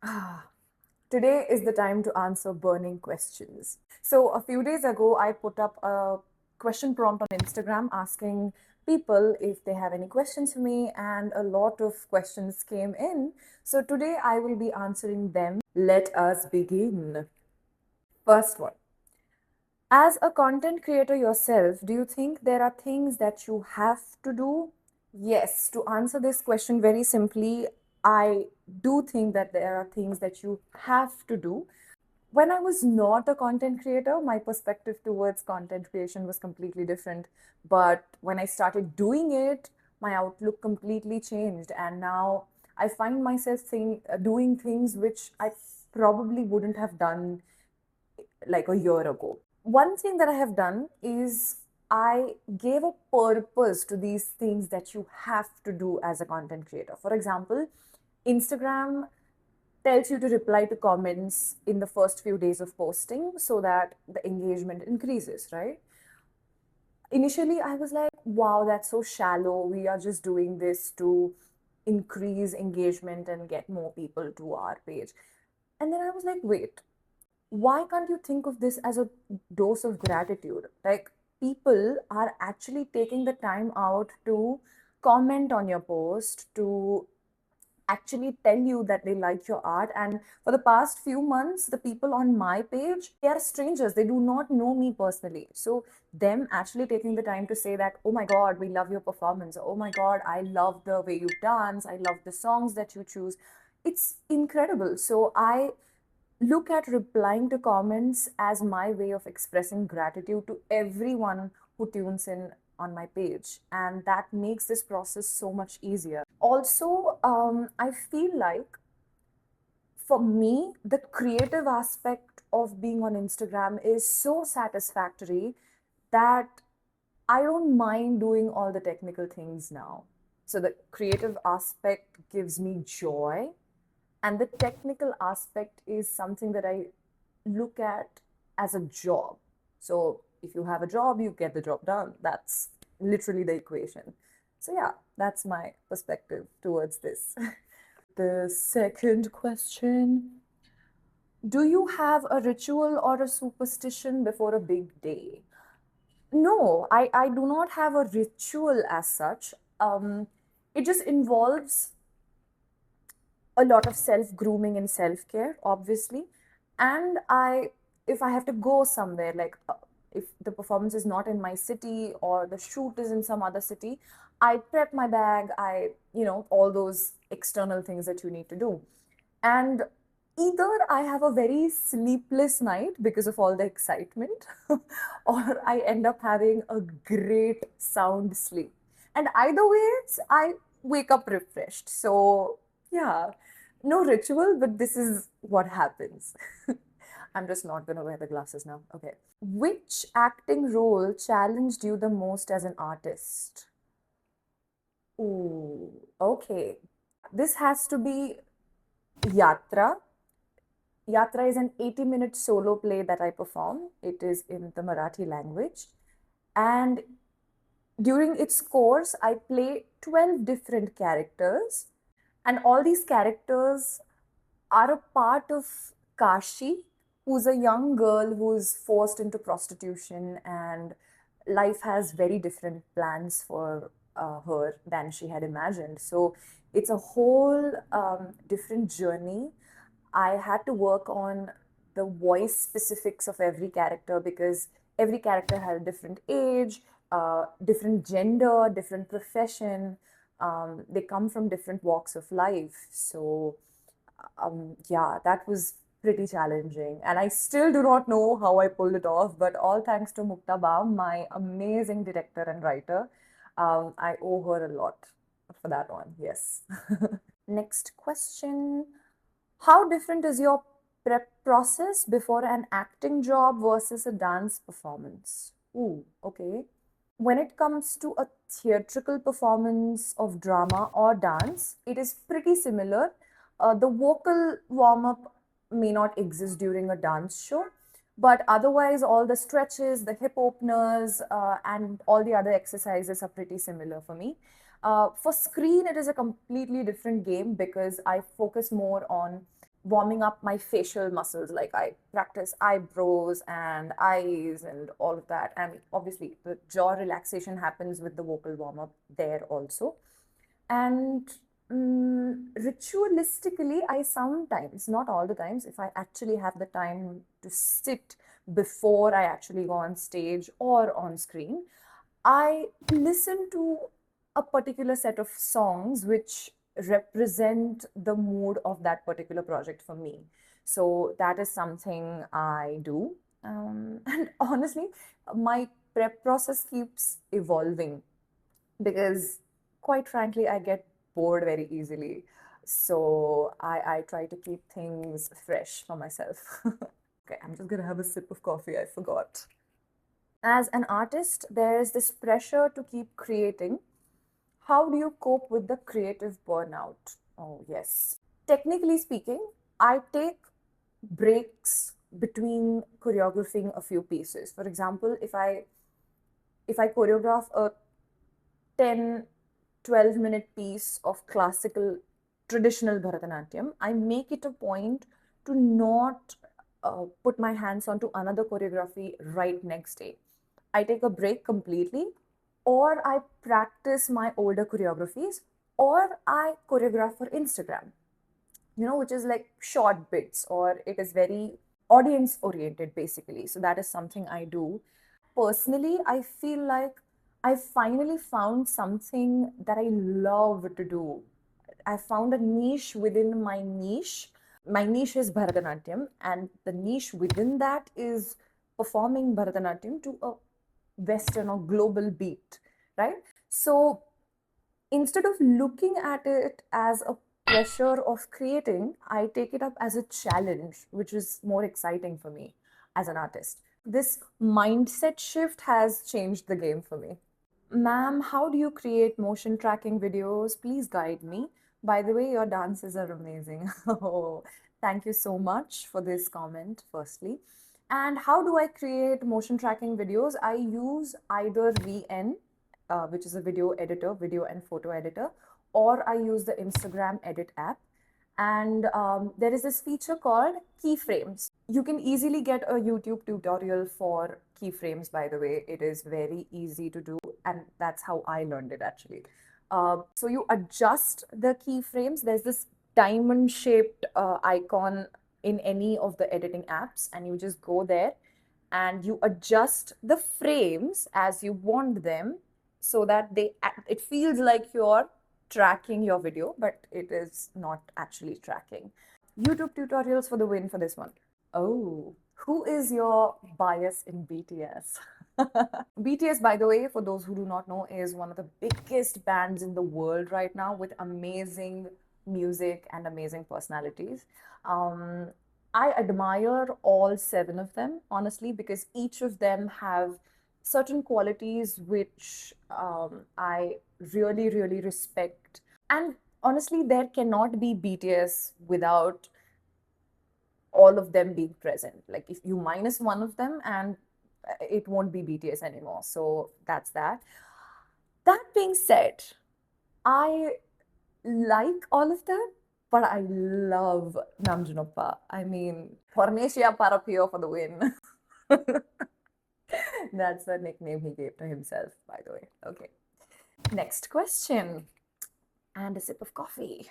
Ah, Today is the time to answer burning questions. So, a few days ago, I put up a question prompt on Instagram asking people if they have any questions for me, and a lot of questions came in. So, today I will be answering them. Let us begin. First one. As a content creator yourself, do you think there are things that you have to do? Yes, to answer this question very simply, I do think that there are things that you have to do. When I was not a content creator, my perspective towards content creation was completely different. But when I started doing it, my outlook completely changed. And now I find myself doing things which I probably wouldn't have done like a year ago. One thing that I have done is I gave a purpose to these things that you have to do as a content creator. For example, Instagram tells you to reply to comments in the first few days of posting so that the engagement increases, right? Initially, I was like, wow, that's so shallow. We are just doing this to increase engagement and get more people to our page. And then I was like, wait, why can't you think of this as a dose of gratitude? Like, people are actually taking the time out to comment on your post, to actually tell you that they like your art. And for the past few months, the people on my page, they are strangers. They do not know me personally. So, them actually taking the time to say that, oh my God, we love your performance. Oh my God, I love the way you dance. I love the songs that you choose. It's incredible. So, I look at replying to comments as my way of expressing gratitude to everyone who tunes in on my page. And that makes this process so much easier. Also, I feel like for me, the creative aspect of being on Instagram is so satisfactory that I don't mind doing all the technical things now. So the creative aspect gives me joy, and the technical aspect is something that I look at as a job. So if you have a job, you get the job done. That's literally the equation. So yeah, that's my perspective towards this. The second question. Do you have a ritual or a superstition before a big day? No, I do not have a ritual as such. It just involves a lot of self grooming and self care, obviously. And if I have to go somewhere, like if the performance is not in my city or the shoot is in some other city, I prep my bag, all those external things that you need to do. And either I have a very sleepless night because of all the excitement, or I end up having a great sound sleep. And either ways, I wake up refreshed. So, yeah, no ritual, but this is what happens. I'm just not going to wear the glasses now. Okay. Which acting role challenged you the most as an artist? Ooh, okay. This has to be Yatra. Yatra is an 80-minute solo play that I perform. It is in the Marathi language. And during its course, I play 12 different characters. And all these characters are a part of Kashi, who's a young girl who's forced into prostitution, and life has very different plans for her than she had imagined. So it's a whole different journey. I had to work on the voice specifics of every character because every character had a different age, different gender, different profession. They come from different walks of life. So, yeah, that was pretty challenging. And I still do not know how I pulled it off, but all thanks to Mukta Baum, my amazing director and writer. I owe her a lot for that one. Yes. Next question. How different is your prep process before an acting job versus a dance performance? Ooh, okay. When it comes to a theatrical performance of drama or dance, it is pretty similar. The vocal warm up may not exist during a dance show, but otherwise, all the stretches, the hip openers, and all the other exercises are pretty similar for me. For screen, it is a completely different game because I focus more on warming up my facial muscles. Like I practice eyebrows and eyes and all of that. And obviously, the jaw relaxation happens with the vocal warm up there also. And ritualistically, I sometimes, not all the times, if I actually have the time to sit before I actually go on stage or on screen, I listen to a particular set of songs which represent the mood of that particular project for me. So that is something I do. And honestly, my prep process keeps evolving because, quite frankly, I get bored very easily. So I try to keep things fresh for myself. Okay, I'm just gonna have a sip of coffee, I forgot. As an artist, there's this pressure to keep creating. How do you cope with the creative burnout? Oh, yes. Technically speaking, I take breaks between choreographing a few pieces. For example, if I choreograph a 10, 12-minute piece of classical traditional Bharatanatyam, I make it a point to not put my hands onto another choreography right next day. I take a break completely, or I practice my older choreographies, or I choreograph for Instagram, which is like short bits, or it is very audience oriented basically. So that is something I do. Personally, I feel like I finally found something that I love to do. I found a niche within my niche. My niche is Bharatanatyam, and the niche within that is performing Bharatanatyam to a Western or global beat, right? So instead of looking at it as a pressure of creating, I take it up as a challenge, which is more exciting for me as an artist. This mindset shift has changed the game for me. Ma'am, how do you create motion tracking videos? Please guide me. By the way, your dances are amazing. Oh, thank you so much for this comment, firstly. And how do I create motion tracking videos? I use either VN, which is a video editor, video and photo editor, or I use the Instagram Edit app. And there is this feature called keyframes. You can easily get a YouTube tutorial for keyframes, by the way. It is very easy to do, and that's how I learned it actually. So you adjust the keyframes. There's this diamond shaped icon in any of the editing apps, and you just go there and you adjust the frames as you want them so that it feels like you're tracking your video, but it is not actually tracking. YouTube tutorials for the win for this one. Oh, who is your bias in BTS? BTS, by the way, for those who do not know, is one of the biggest bands in the world right now with amazing music and amazing personalities. Um, I admire all seven of them, honestly, because each of them have certain qualities which I really, really respect. And honestly, there cannot be BTS without all of them being present. Like if you minus one of them, and it won't be BTS anymore. So that's that. That being said, I like all of them, but I love Namjoonoppa. I mean, Fornesia Parapio for the win. That's the nickname he gave to himself, by the way. Okay. Next question. And a sip of coffee.